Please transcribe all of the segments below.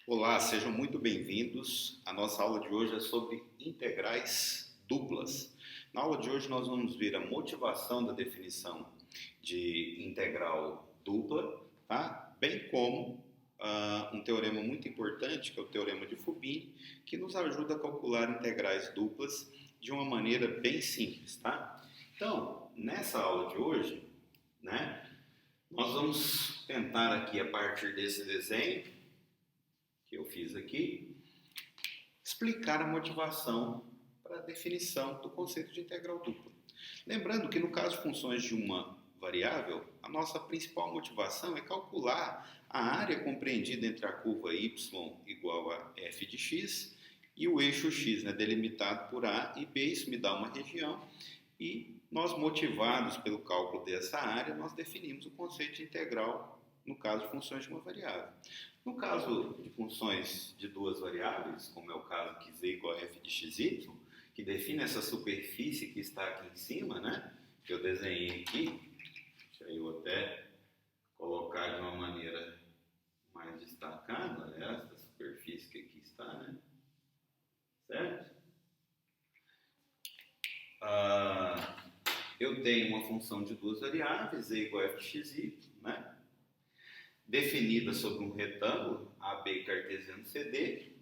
Olá, sejam muito bem-vindos. A nossa aula de hoje é sobre integrais duplas. Na aula de hoje nós vamos ver a motivação da definição de integral dupla, tá? Bem como um teorema muito importante, que é o teorema de Fubini, que nos ajuda a calcular integrais duplas de uma maneira bem simples, tá? Então, nessa aula de hoje, né, nós vamos tentar aqui a partir desse desenho que eu fiz aqui, explicar a motivação para a definição do conceito de integral dupla. Lembrando que no caso de funções de uma variável, a nossa principal motivação é calcular a área compreendida entre a curva y igual a f de x e o eixo x, né, delimitado por a e b. Isso me dá uma região e nós, motivados pelo cálculo dessa área, nós definimos o conceito de integral no caso de funções de uma variável. No caso de funções de duas variáveis, como é o caso que z igual a f de xy, que define essa superfície que está aqui em cima, né? Que eu desenhei aqui, deixa eu até colocar de uma maneira mais destacada, essa superfície que aqui está, né? Certo? Eu tenho uma função de duas variáveis, z igual a f de xy, né? Definida sobre um retângulo AB cartesiano CD,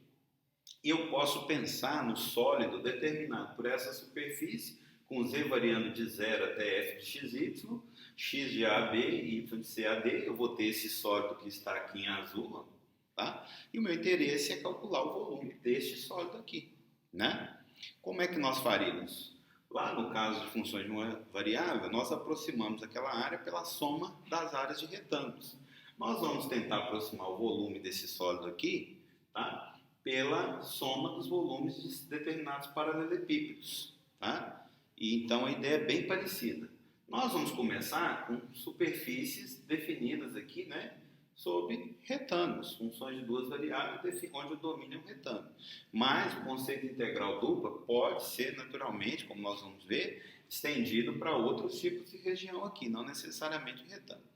e eu posso pensar no sólido determinado por essa superfície, com z variando de 0 até f de xy, x de AB e y de CAD. Eu vou ter esse sólido que está aqui em azul, tá? E o meu interesse é calcular o volume deste sólido aqui, né? Como é que nós faríamos? Lá no caso de funções de uma variável, nós aproximamos aquela área pela soma das áreas de retângulos. Nós vamos tentar aproximar o volume desse sólido aqui, tá? Pela soma dos volumes de determinados paralelepípedos, tá? E então a ideia é bem parecida. Nós vamos começar com superfícies definidas aqui, né? Sobre retângulos, funções de duas variáveis, onde o domínio é um retângulo. Mas o conceito de integral dupla pode ser, naturalmente, como nós vamos ver, estendido para outros tipos de região aqui, não necessariamente retângulo.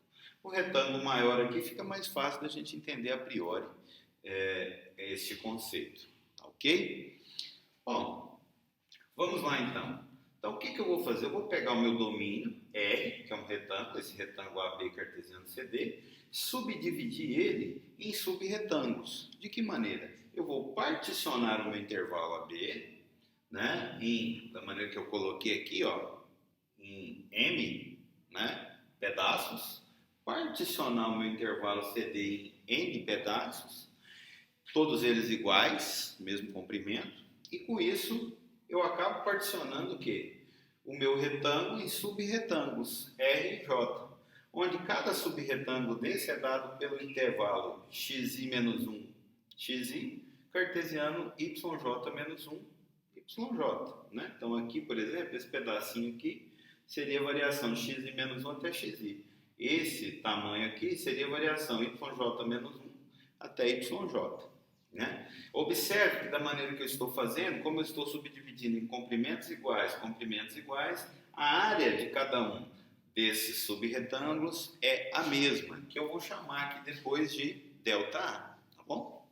O retângulo maior aqui fica mais fácil da gente entender a priori este conceito, tá ok? Bom, vamos lá então. Então o que eu vou fazer? Eu vou pegar o meu domínio R, que é um retângulo, esse retângulo AB cartesiano CD, subdividir ele em subretângulos. De que maneira? Eu vou particionar o meu intervalo AB, né, da maneira que eu coloquei aqui, ó, em M, né, pedaços, particionar o meu intervalo CD em N pedaços, todos eles iguais, mesmo comprimento, e com isso eu acabo particionando o quê? O meu retângulo em subretângulos R e J, onde cada subretângulo desse é dado pelo intervalo xi menos 1, xi, cartesiano yj menos 1, yj. Né? Então aqui, por exemplo, esse pedacinho aqui seria a variação de xi menos 1 até xi. Esse tamanho aqui seria a variação yj menos 1 até yj. Né? Observe que da maneira que eu estou fazendo, como eu estou subdividindo em comprimentos iguais, a área de cada um desses subretângulos é a mesma, que eu vou chamar aqui depois de ΔA, tá bom?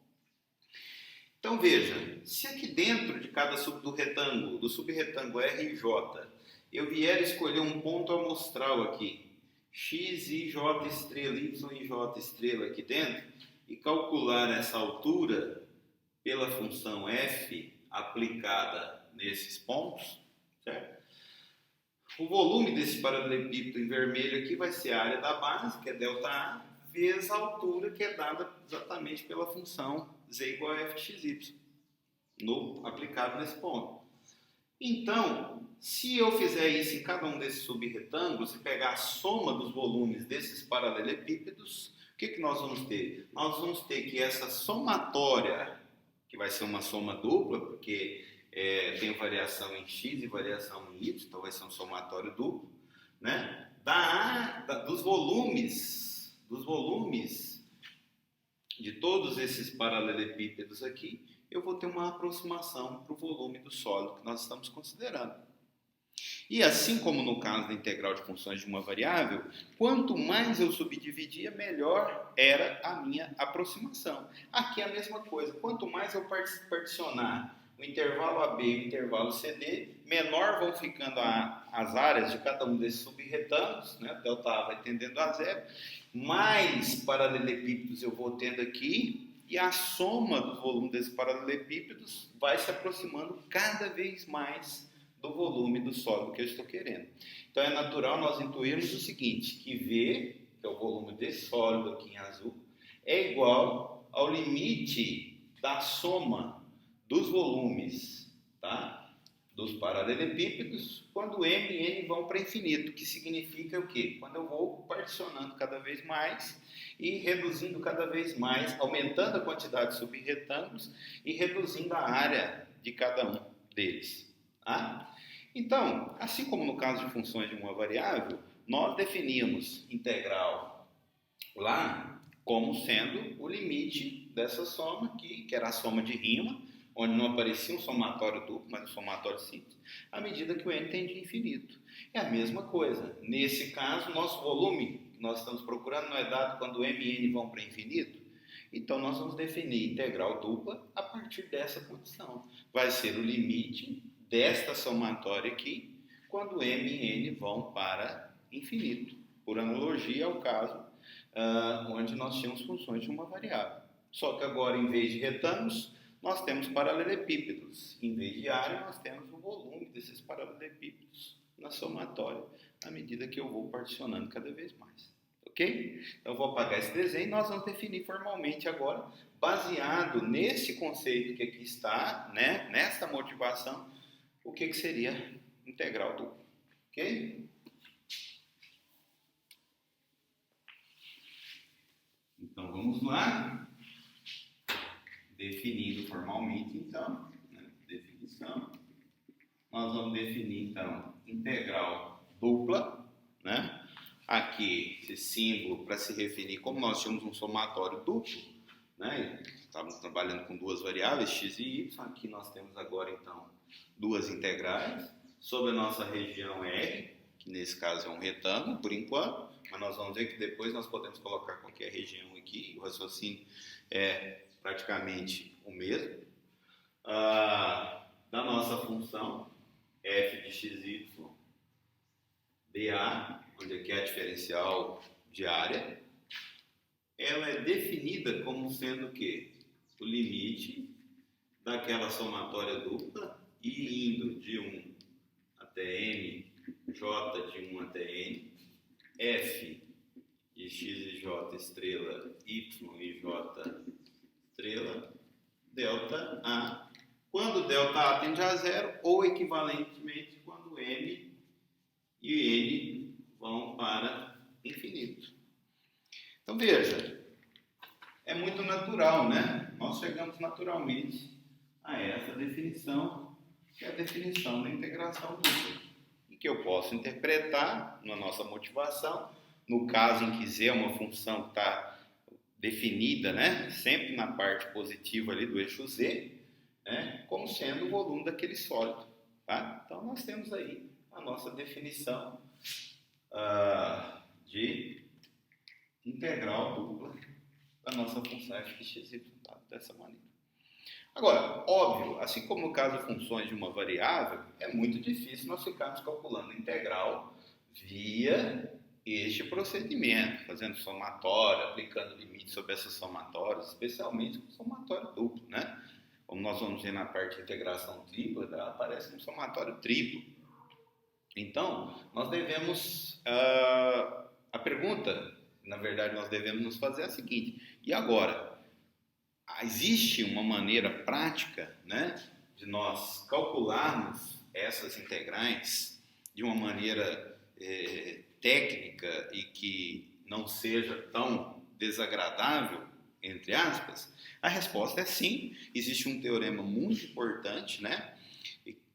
Então veja, se aqui dentro de cada do subretângulo R e J, eu vier escolher um ponto amostral aqui, x e j estrela, y e j estrela aqui dentro, e calcular essa altura pela função f aplicada nesses pontos, certo? O volume desse paralelepípedo em vermelho aqui vai ser a área da base, que é ΔA, vezes a altura, que é dada exatamente pela função z igual a f de xy, aplicado nesse ponto. Então, se eu fizer isso em cada um desses subretângulos e pegar a soma dos volumes desses paralelepípedos, o que nós vamos ter? Nós vamos ter que essa somatória, que vai ser uma soma dupla, porque tem variação em x e variação em y, então vai ser um somatório duplo, né? Dos volumes de todos esses paralelepípedos aqui, eu vou ter uma aproximação para o volume do sólido que nós estamos considerando. E assim como no caso da integral de funções de uma variável, quanto mais eu subdividia, melhor era a minha aproximação. Aqui é a mesma coisa, quanto mais eu particionar o intervalo AB e o intervalo CD, menor vão ficando as áreas de cada um desses subretângulos, né? Delta A vai tendendo a zero, mais paralelepípedos eu vou tendo aqui, e a soma do volume desses paralelepípedos vai se aproximando cada vez mais do volume do sólido que eu estou querendo. Então é natural nós intuirmos o seguinte, que V, que é o volume desse sólido aqui em azul, é igual ao limite da soma dos volumes, tá? Dos paralelepípedos, quando M e N vão para infinito, que significa o quê? Quando eu vou particionando cada vez mais e reduzindo cada vez mais, aumentando a quantidade de subretângulos e reduzindo a área de cada um deles. Tá? Então, assim como no caso de funções de uma variável, nós definíamos integral lá como sendo o limite dessa soma aqui, que era a soma de Riemann, onde não aparecia um somatório duplo, mas um somatório simples, à medida que o n tende a infinito. É a mesma coisa. Nesse caso, nosso volume que nós estamos procurando não é dado quando m e n vão para infinito? Então, nós vamos definir integral dupla a partir dessa condição. Vai ser o limite desta somatória aqui, quando m e n vão para infinito, por analogia ao caso onde nós tínhamos funções de uma variável. Só que agora, em vez de retângulos, nós temos paralelepípedos. Em vez de área, nós temos o volume desses paralelepípedos na somatória, à medida que eu vou particionando cada vez mais. Ok? Então, eu vou apagar esse desenho e nós vamos definir formalmente agora, baseado nesse conceito que aqui está, né, nessa motivação, o que seria integral dupla. Ok? Então, vamos lá. Definindo formalmente, então, né, definição. Nós vamos definir, então, integral dupla, né? Aqui, esse símbolo para se referir, como nós tínhamos um somatório duplo, né? Estávamos trabalhando com duas variáveis, x e y. Aqui nós temos agora, então, duas integrais sobre a nossa região R, que nesse caso é um retângulo, por enquanto, mas nós vamos ver que depois nós podemos colocar qualquer região aqui, o raciocínio é praticamente o mesmo. Da nossa função f de xy dA, onde aqui é a diferencial de área, ela é definida como sendo o quê? O limite daquela somatória dupla e indo de 1 até n, j de 1 até n, f de x e j estrela, y e j estrela, delta A, quando delta A tende a zero, ou equivalentemente quando m e n vão para infinito. Então veja, é muito natural, né? Nós chegamos naturalmente a essa definição, que é a definição da integração dupla, e que eu posso interpretar na nossa motivação, no caso em que z é uma função que está definida, né, sempre na parte positiva ali do eixo z, né, como sendo o volume daquele sólido. Tá? Então, nós temos aí a nossa definição de integral dupla da nossa função f de x, y, tá? Dessa maneira. Agora, óbvio, assim como no caso de funções de uma variável, é muito difícil nós ficarmos calculando integral via este procedimento, fazendo somatório, aplicando limite sobre essas somatórias, especialmente com somatório duplo, né? Como nós vamos ver na parte de integração tripla, ela aparece um somatório triplo. Então, nós devemos, a pergunta, na verdade, nós devemos nos fazer a seguinte: e agora? Existe uma maneira prática, né, de nós calcularmos essas integrais de uma maneira técnica e que não seja tão desagradável, entre aspas? A resposta é sim. Existe um teorema muito importante, né,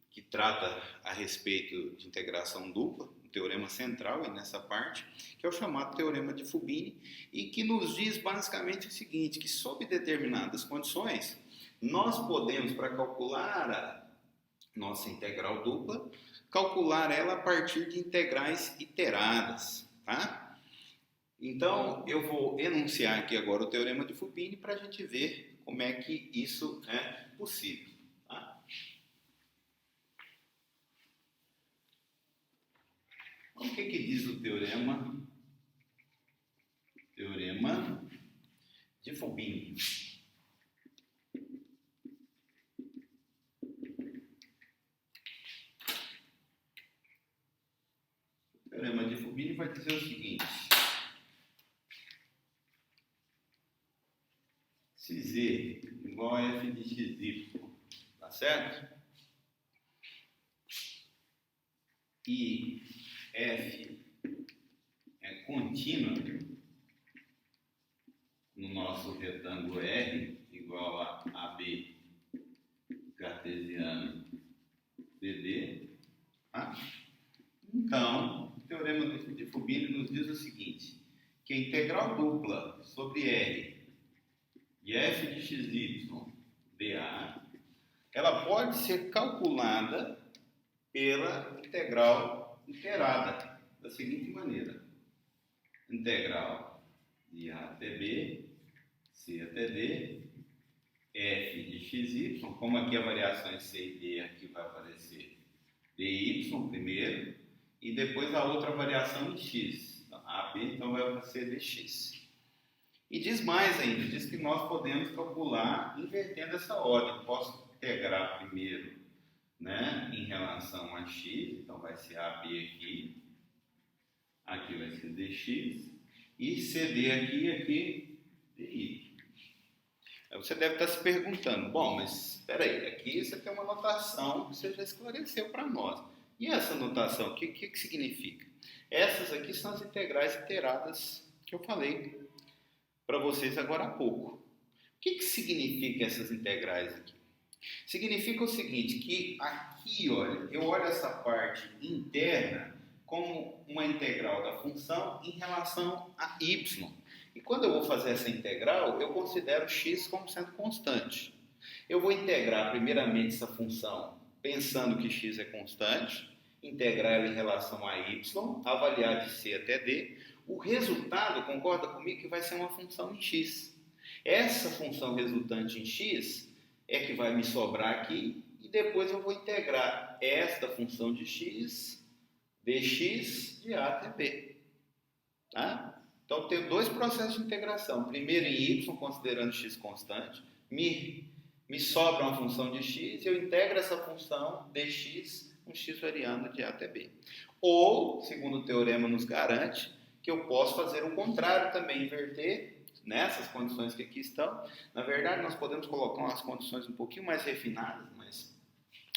que trata a respeito de integração dupla, um teorema central nessa parte, que é o chamado teorema de Fubini, e que nos diz basicamente o seguinte, que sob determinadas condições, nós podemos, para calcular a nossa integral dupla, calcular ela a partir de integrais iteradas, tá? Então, eu vou enunciar aqui agora o teorema de Fubini para a gente ver como é que isso é possível. Tá? Então, o que diz o teorema? Teorema de Fubini. O teorema de Fubini vai dizer o seguinte: se Z igual a f de xy, tá certo? E f é contínua no nosso retângulo R igual a AB cartesiano CD, tá? Então, o teorema de Fubini nos diz o seguinte, que a integral dupla sobre R de f de xy dA, ela pode ser calculada pela integral iterada, da seguinte maneira. Integral de A até B, C até D, f de xy, como aqui a variação é C e D, aqui vai aparecer dy primeiro, e depois a outra variação em x. Então, AB então vai aparecer dx. E diz mais ainda, diz que nós podemos calcular invertendo essa ordem. Posso integrar primeiro, né, em relação a x, então vai ser AB aqui, aqui vai ser dx, e CD aqui, dy. Aí você deve estar se perguntando, bom, mas espera aí, aqui você tem uma notação que você já esclareceu para nós. E essa notação, o que significa? Essas aqui são as integrais iteradas que eu falei para vocês agora há pouco. O que significa essas integrais aqui? Significa o seguinte, que aqui, olha, eu olho essa parte interna como uma integral da função em relação a y. E quando eu vou fazer essa integral, eu considero x como sendo constante. Eu vou integrar primeiramente essa função pensando que x é constante, integrar ela em relação a y, avaliar de c até d. O resultado, concorda comigo, que vai ser uma função em x. Essa função resultante em x é que vai me sobrar aqui e depois eu vou integrar esta função de x, dx de a até b. Tá? Então, tem dois processos de integração. Primeiro em y, considerando x constante, me sobra uma função de x e eu integro essa função dx com x variando de a até b. Ou, segundo o teorema nos garante, que eu posso fazer o contrário também, inverter nessas condições que aqui estão. Na verdade, nós podemos colocar umas condições um pouquinho mais refinadas, mas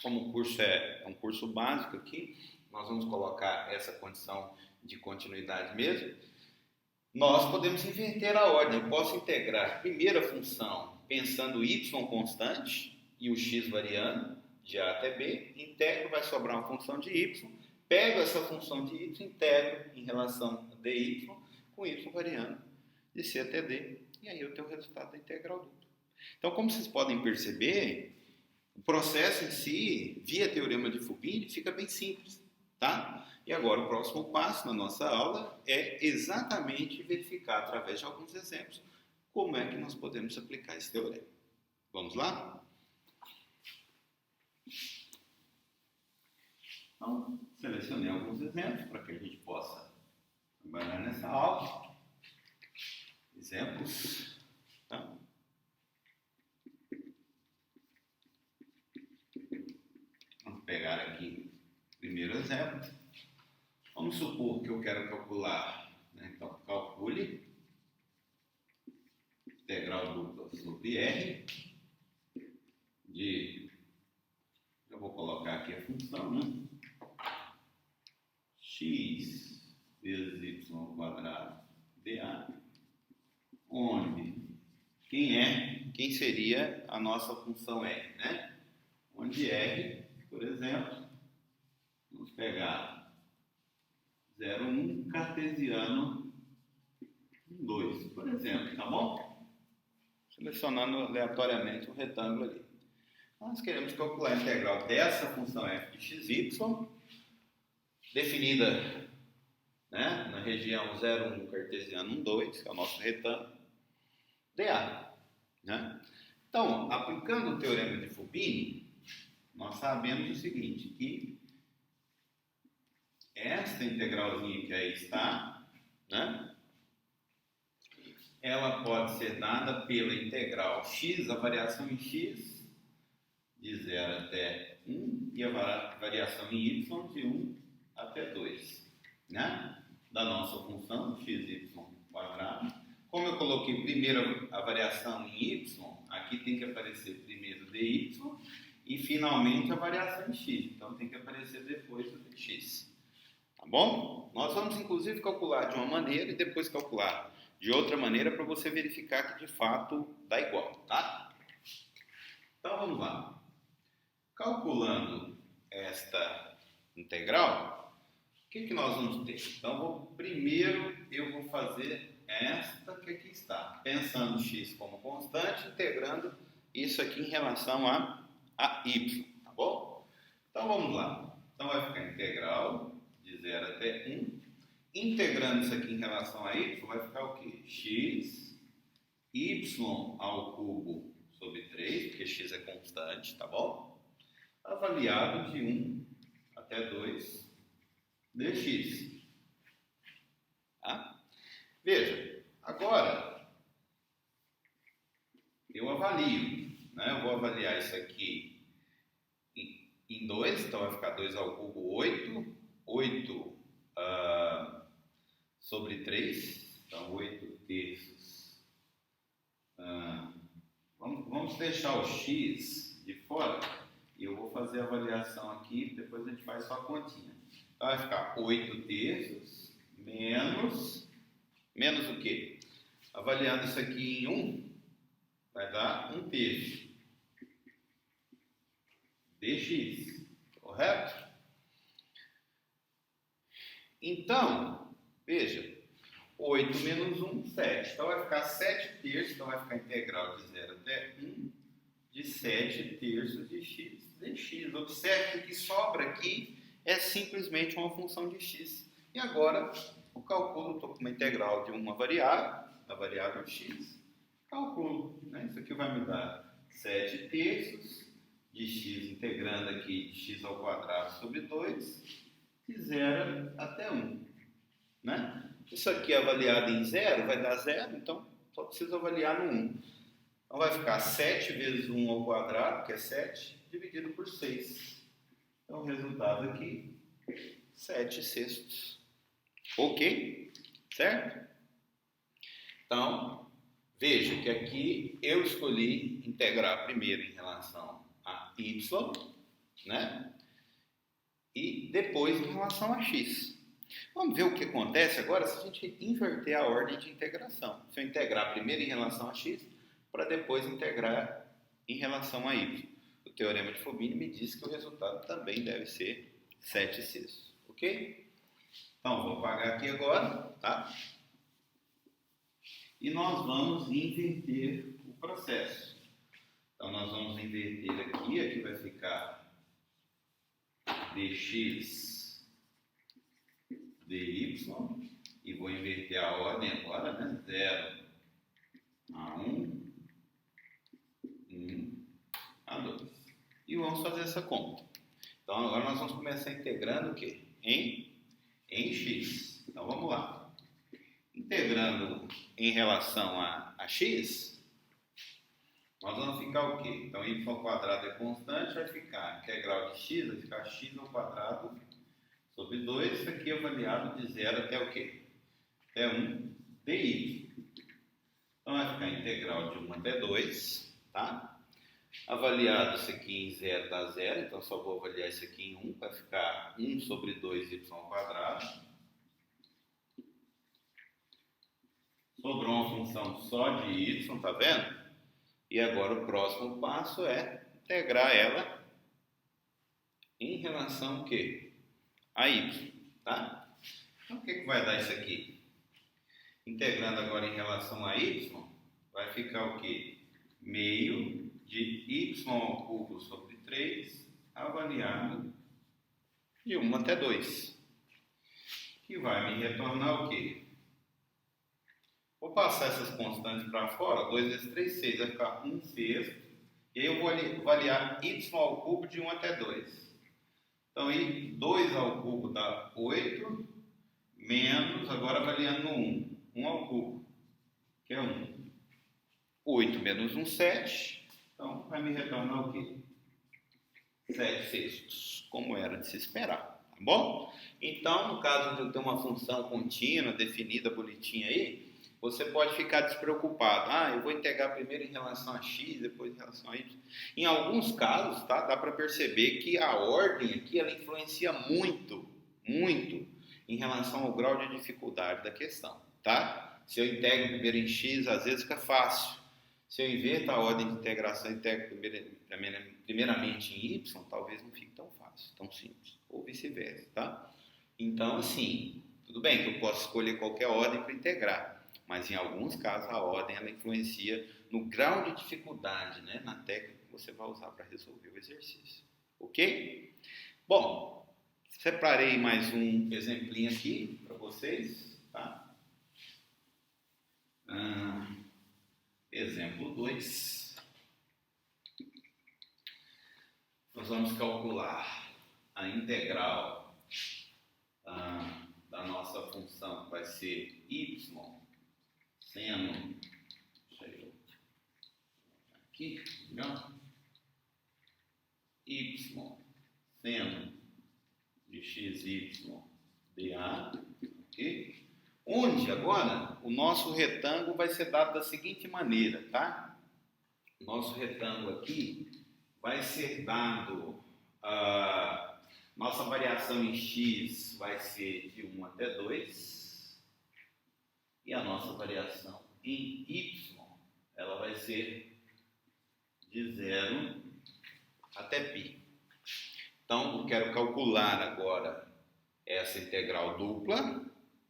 como o curso é um curso básico aqui, nós vamos colocar essa condição de continuidade mesmo. Nós podemos inverter a ordem. Eu posso integrar primeiro a função pensando y constante e o x variando de a até b, integro, vai sobrar uma função de y, pego essa função de y, integro em relação a dy com y variando de c até d, e aí eu tenho o resultado da integral dupla. Então, como vocês podem perceber, o processo em si, via teorema de Fubini, fica bem simples, tá? E agora o próximo passo na nossa aula é exatamente verificar, através de alguns exemplos, como é que nós podemos aplicar esse teorema. Vamos lá? Então, selecionei alguns exemplos para que a gente possa trabalhar nessa aula. Exemplos. Tá? Vamos pegar aqui o primeiro exemplo. Vamos supor que eu quero calcular, né? Então, calcule integral dupla sobre R de, eu vou colocar aqui a função, né? X vezes y ao quadrado dA, onde quem seria a nossa função R, né? Onde R, por exemplo, vamos pegar 0, 1, cartesiano 2, por exemplo, tá bom? Selecionando aleatoriamente um retângulo ali. Nós queremos calcular a integral dessa função f de xy definida, né, na região 0, 1, cartesiano 1, 2, que é o nosso retângulo, dA. Né? Então, aplicando o teorema de Fubini, nós sabemos o seguinte, que esta integralzinha que aí está, né, ela pode ser dada pela integral x, a variação em x, de 0 até 1, e a variação em y, de 1 até 2, né, da nossa função, xy quadrado. Como eu coloquei primeiro a variação em y, aqui tem que aparecer primeiro dy e finalmente a variação em x. Então tem que aparecer depois o dx. Tá bom? Nós vamos inclusive calcular de uma maneira e depois calcular de outra maneira para você verificar que de fato dá igual, tá? Então vamos lá. Calculando esta integral, o que nós vamos ter? Então primeiro eu vou fazer esta que aqui está, pensando x como constante, integrando isso aqui em relação a y, tá bom? Então vamos lá. Então vai ficar integral de 0 até 1, integrando isso aqui em relação a y, vai ficar o quê? X, y ao cubo sobre 3, porque x é constante, tá bom? Avaliado de 1 até 2 dx. Tá? Veja, agora eu avalio, né? Eu vou avaliar isso aqui em 2, então vai ficar 2 ao cubo 8, 8 sobre 3, então 8 terços. Vamos deixar o x de fora e eu vou fazer a avaliação aqui, depois a gente faz só a continha. Então vai ficar 8 terços menos o quê? Avaliando isso aqui em 1, vai dar 1 terço dx, correto? Então, veja, 8 menos 1, 7. Então vai ficar 7 terços, então vai ficar integral de 0 até 1 de 7 terços de x dx. Observe que o que sobra aqui é simplesmente uma função de x. E agora, o cálculo, estou com uma integral de uma variável, a variável x, calculo, né? Isso aqui vai me dar 7 terços de x, integrando aqui de x ao quadrado sobre 2, de 0 até 1. Né? Isso aqui avaliado em 0 vai dar 0, então só preciso avaliar no 1. Então vai ficar 7 vezes 1 ao quadrado, que é 7, dividido por 6. Então o resultado aqui, 7 sextos. Ok? Certo? Então, veja que aqui eu escolhi integrar primeiro em relação a y, né? E depois em relação a x. Vamos ver o que acontece agora se a gente inverter a ordem de integração. Se eu integrar primeiro em relação a x, para depois integrar em relação a y. O teorema de Fubini me diz que o resultado também deve ser 7 sextos. Ok? Então, vou apagar aqui agora, tá? E nós vamos inverter o processo. Então, nós vamos inverter aqui vai ficar dx dy, e vou inverter a ordem agora, né? 0 a 1, 1 a 2. E vamos fazer essa conta. Então, agora nós vamos começar integrando o quê? Em x. Então, vamos lá. Integrando em relação a x, nós vamos ficar o quê? Então, y ao quadrado é constante, vai ficar integral de x, vai ficar x ao quadrado sobre 2, isso aqui é avaliado de 0 até o quê? Até 1 dy. Então, vai ficar integral de 1 até 2, tá? Avaliado isso aqui em 0 dá 0, então só vou avaliar isso aqui em 1, vai ficar 1 sobre 2y ao quadrado. Sobrou uma função só de y, tá vendo? E agora o próximo passo é integrar ela em relação ao quê? A y, tá? Então o que vai dar isso aqui? Integrando agora em relação a y, vai ficar o quê? Meio de y ao cubo sobre 3, avaliado de 1 até 2. que vai me retornar o quê? Vou passar essas constantes para fora, 2 vezes 3, 6, vai ficar 1 sexto. E aí eu vou avaliar y ao cubo de 1 até 2. Então, aí 2 ao cubo dá 8, menos, agora avaliando no 1, 1 ao cubo, que é 1. 8 menos 1, 7. Então, vai me retornar o quê? 7 sextos, como era de se esperar, tá bom? Então, no caso de eu ter uma função contínua, definida, bonitinha aí, você pode ficar despreocupado. Ah, eu vou integrar primeiro em relação a x, depois em relação a y. Em alguns casos, tá, dá para perceber que a ordem aqui ela influencia muito, muito em relação ao grau de dificuldade da questão, tá? Se eu integro primeiro em x, às vezes fica fácil. Se eu inverto a ordem de integração, integro primeiramente em y, talvez não fique tão fácil, tão simples, ou vice-versa, tá? Então, assim, tudo bem que eu posso escolher qualquer ordem para integrar, mas em alguns casos a ordem ela influencia no grau de dificuldade, né, na técnica que você vai usar para resolver o exercício, ok? Bom, separei mais um exemplinho aqui para vocês, tá? Exemplo 2. Nós vamos calcular a integral da nossa função, que vai ser y seno, deixa eu aqui, melhor, y seno de xy dA, ok? Onde agora o nosso retângulo vai ser dado da seguinte maneira, tá? O nosso retângulo aqui vai ser dado, nossa variação em x vai ser de 1 até 2 e a nossa variação em y ela vai ser de 0 até π. Então, eu quero calcular agora essa integral dupla,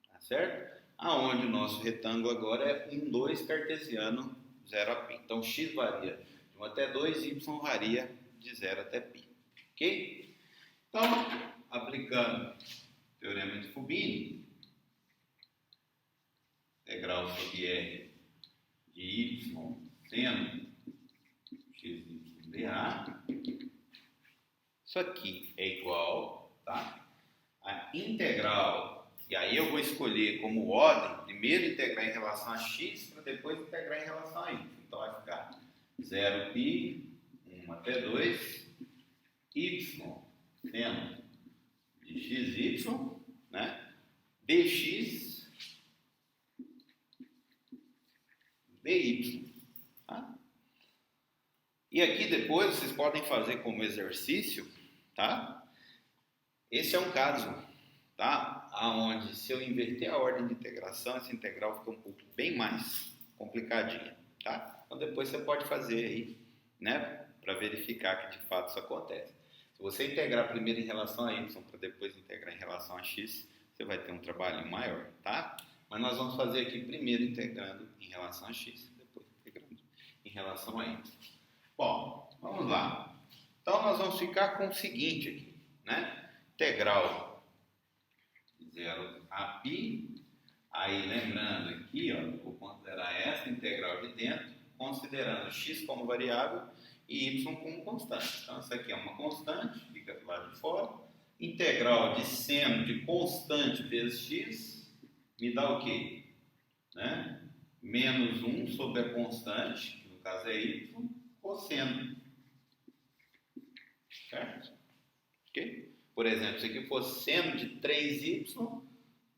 tá certo? Aonde o nosso retângulo agora é 1, 2 cartesiano 0 a π. Então, x varia de 1 até 2, y varia de 0 até π. Ok? Então, aplicando o teorema de Fubini, integral sobre R de y seno xy dA, isso aqui é igual, tá, a integral, e aí eu vou escolher como ordem, primeiro integrar em relação a x, para depois integrar em relação a y. Então vai ficar 0π, 1 até 2, y seno de xy, né, dx dy. Tá? E aqui depois vocês podem fazer como exercício, tá? Esse é um caso, tá? Aonde se eu inverter a ordem de integração, essa integral fica um pouco bem mais complicadinha, tá? Então depois você pode fazer aí, né? Para verificar que de fato isso acontece. Se você integrar primeiro em relação a y para depois integrar em relação a x, você vai ter um trabalhinho maior, tá? Mas nós vamos fazer aqui primeiro integrando em relação a x, depois integrando em relação a y. Bom, vamos lá. Então nós vamos ficar com o seguinte aqui, né? Integral de 0 a π. Aí lembrando aqui, ó, vou considerar essa integral de dentro, considerando x como variável e y como constante. Então essa aqui é uma constante, fica do lado de fora. Integral de seno de constante vezes x me dá o quê? Né? Menos 1 sobre a constante, que no caso é y, cosseno. Certo? Ok? Por exemplo, se aqui fosse seno de 3y,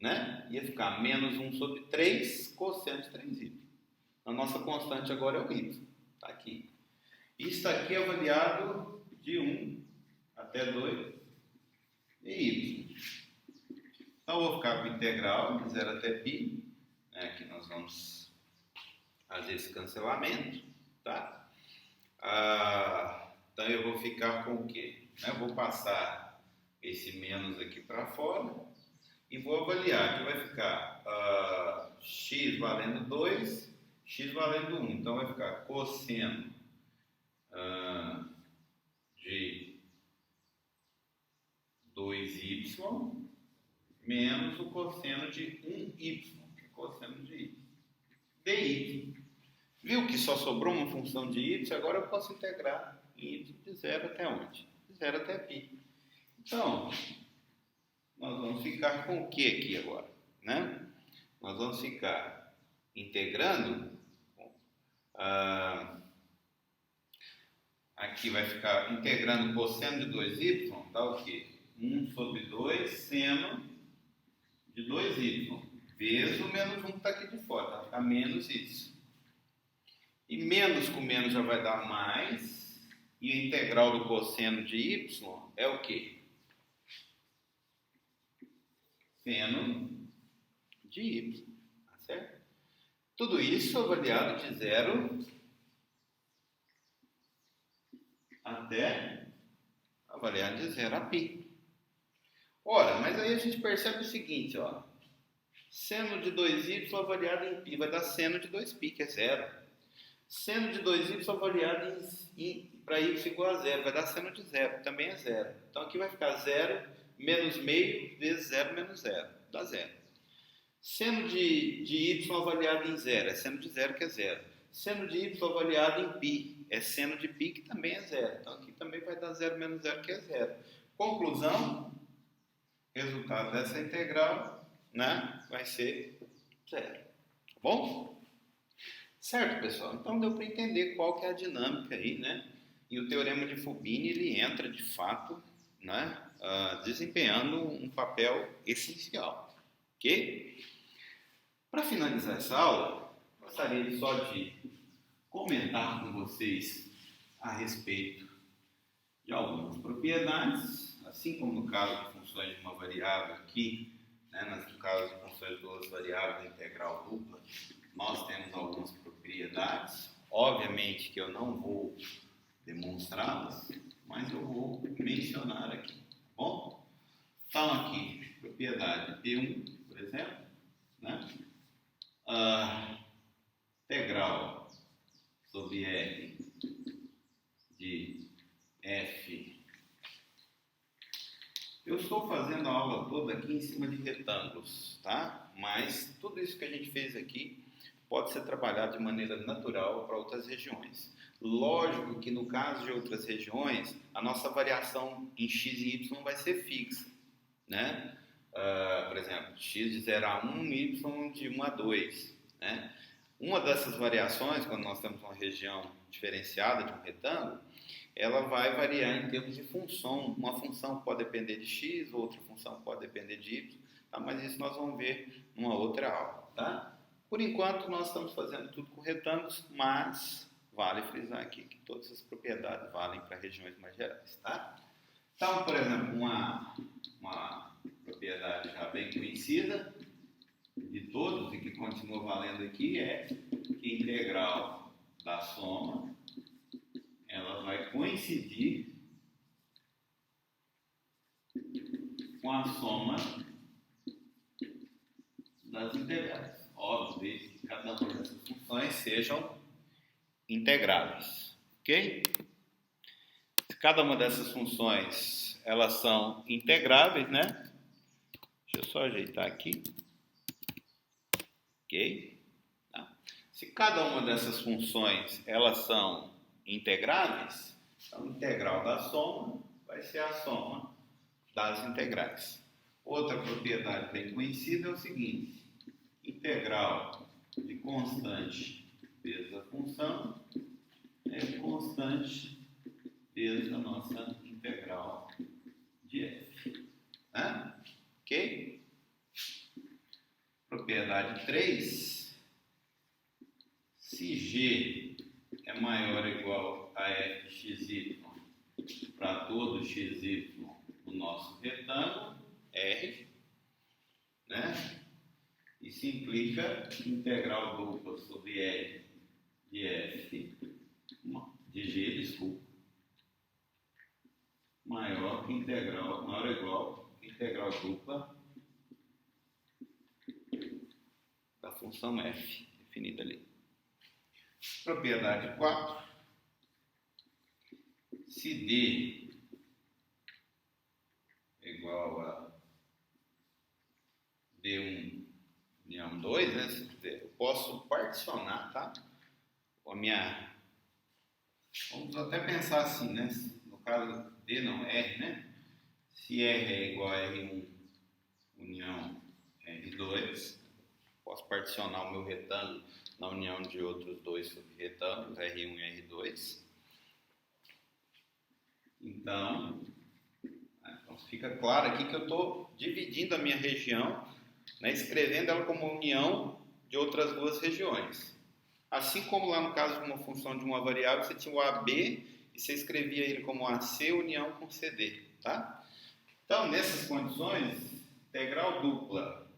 né? Ia ficar menos 1 sobre 3 cosseno de 3y. A nossa constante agora é o y. Está aqui. Isso aqui é avaliado de 1 até 2 e y. Então, eu vou ficar com a integral de 0 até π. Né? Aqui nós vamos fazer esse cancelamento. Tá? Então, eu vou ficar com o quê? Eu vou passar esse menos aqui para fora e vou avaliar. Aqui vai ficar x valendo 2, x valendo 1. Então, vai ficar cosseno de 2y menos o cosseno de 1y, que é cosseno de y, dy. Viu que só sobrou uma função de y? Agora eu posso integrar em y de 0 até onde? De 0 até π. Então, nós vamos ficar com o que aqui agora? Né? Nós vamos ficar integrando. Aqui vai ficar integrando o cosseno de 2y, dá o quê? 1 sobre 2 seno de 2y, vezes o menos 1 que está aqui de fora, vai ficar menos isso. E menos com menos já vai dar mais, e a integral do cosseno de y é o quê? Seno de y, tá certo? Tudo isso avaliado de 0 até avaliado de 0 a π. Ora, mas aí a gente percebe o seguinte, ó. Seno de 2y avaliado em π vai dar seno de 2π, que é 0. Seno de 2y avaliado para y igual a 0, vai dar seno de 0, também é 0. Então aqui vai ficar 0 menos meio vezes 0 menos 0, dá 0. Seno de y avaliado em 0, é seno de 0 que é 0. Seno de y avaliado em π, é seno de π que também é 0. Então aqui também vai dar 0 menos 0 que é 0. Conclusão, resultado dessa integral, né, vai ser 0. Tá bom? Certo, pessoal? Então deu para entender qual que é a dinâmica aí, né? E o teorema de Fubini, ele entra de fato, né, desempenhando um papel essencial, ok? Para finalizar essa aula, gostaria só de comentar com vocês a respeito de algumas propriedades, assim como no caso de funções de uma variável aqui, né, no caso de funções de duas variáveis integral dupla, nós temos algumas propriedades, obviamente que eu não vou demonstrá-las, mas eu vou mencionar aqui, tá bom? Então aqui, propriedade P1, por exemplo, né? Integral sobre R de F. Eu estou fazendo a aula toda aqui em cima de retângulos, tá? Mas tudo isso que a gente fez aqui pode ser trabalhado de maneira natural para outras regiões. Lógico que no caso de outras regiões, a nossa variação em x e y vai ser fixa, né? Por exemplo, x de 0 a 1, y de 1 a 2, né? Uma dessas variações, quando nós temos uma região diferenciada de um retângulo, ela vai variar em termos de função. Uma função pode depender de x, outra função pode depender de y, tá? Mas isso nós vamos ver numa outra aula, tá? Por enquanto, nós estamos fazendo tudo com retângulos, mas vale frisar aqui que todas as propriedades valem para regiões mais gerais, tá? Então, por exemplo, uma propriedade já bem conhecida de todos e que continua valendo aqui é que a integral da soma ela vai coincidir com a soma das integrais. Óbvio, desde que cada uma dessas funções sejam integráveis, ok? Se cada uma dessas funções elas são integráveis, né? Deixa eu só ajeitar aqui, ok? Tá. Se cada uma dessas funções elas são integráveis, então a integral da soma vai ser a soma das integrais. Outra propriedade bem conhecida é o seguinte: integral de constante vezes a função é constante vezes a nossa integral de f. Né? Ok? Propriedade 3. Se g é maior ou igual a fxy para todo xy no nosso retângulo R, né? Isso implica integral dupla sobre R de f de g, desculpa, maior ou igual que integral dupla da função f, definida ali. Propriedade 4. Se D é igual a particionar, tá? Vamos até pensar assim, né? No caso D não, R, né? Se R é igual a R1 união R2, posso particionar o meu retângulo na união de outros dois subretângulos, R1 e R2. Então fica claro aqui que eu estou dividindo a minha região, né, escrevendo ela como união de outras duas regiões. Assim como lá no caso de uma função de uma variável, você tinha o AB e você escrevia ele como AC união com CD, tá? Então, nessas condições, integral dupla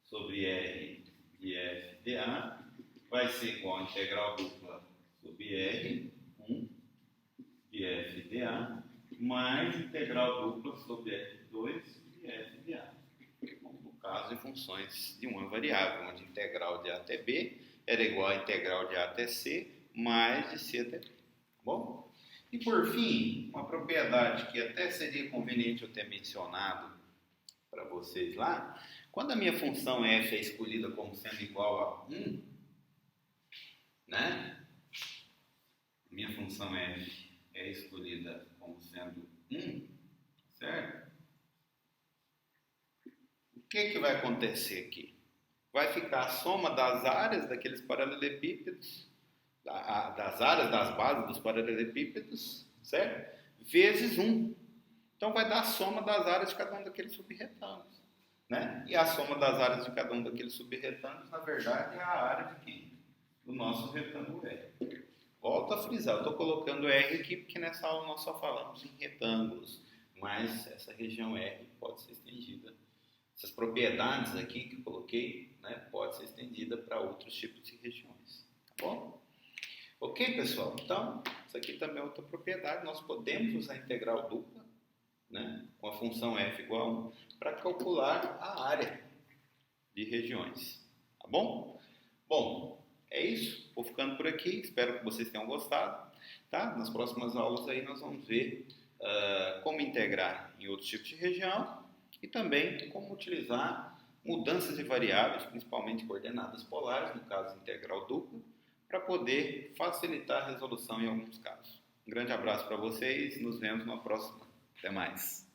sobre R de F dA vai ser igual a integral dupla sobre R1 de F dA mais integral dupla sobre F2 de F dA. No caso de funções de uma variável, onde integral de A até B era igual a integral de A até C mais de C até B. Tá bom? E por fim, uma propriedade que até seria conveniente eu ter mencionado para vocês lá, quando a minha função f é escolhida como sendo igual a 1, né? Minha função f é escolhida como sendo 1, certo? O que vai acontecer aqui? Vai ficar a soma das áreas daqueles paralelepípedos, das áreas das bases dos paralelepípedos, certo? Vezes 1. Então vai dar a soma das áreas de cada um daqueles subretângulos, né? E a soma das áreas de cada um daqueles subretângulos, na verdade, é a área de quem? Do nosso retângulo R. Volto a frisar, eu estou colocando R aqui porque nessa aula nós só falamos em retângulos, mas essa região R pode ser estendida. Essas propriedades aqui que eu coloquei, né, pode ser estendida para outros tipos de regiões, tá bom? Ok, pessoal? Então, isso aqui também é outra propriedade. Nós podemos usar a integral dupla, né, com a função f igual a 1, para calcular a área de regiões, tá bom? Bom, é isso. Vou ficando por aqui. Espero que vocês tenham gostado, tá? Nas próximas aulas aí nós vamos ver como integrar em outros tipos de região e também como utilizar mudanças de variáveis, principalmente coordenadas polares, no caso integral dupla, para poder facilitar a resolução em alguns casos. Um grande abraço para vocês, nos vemos na próxima. Até mais.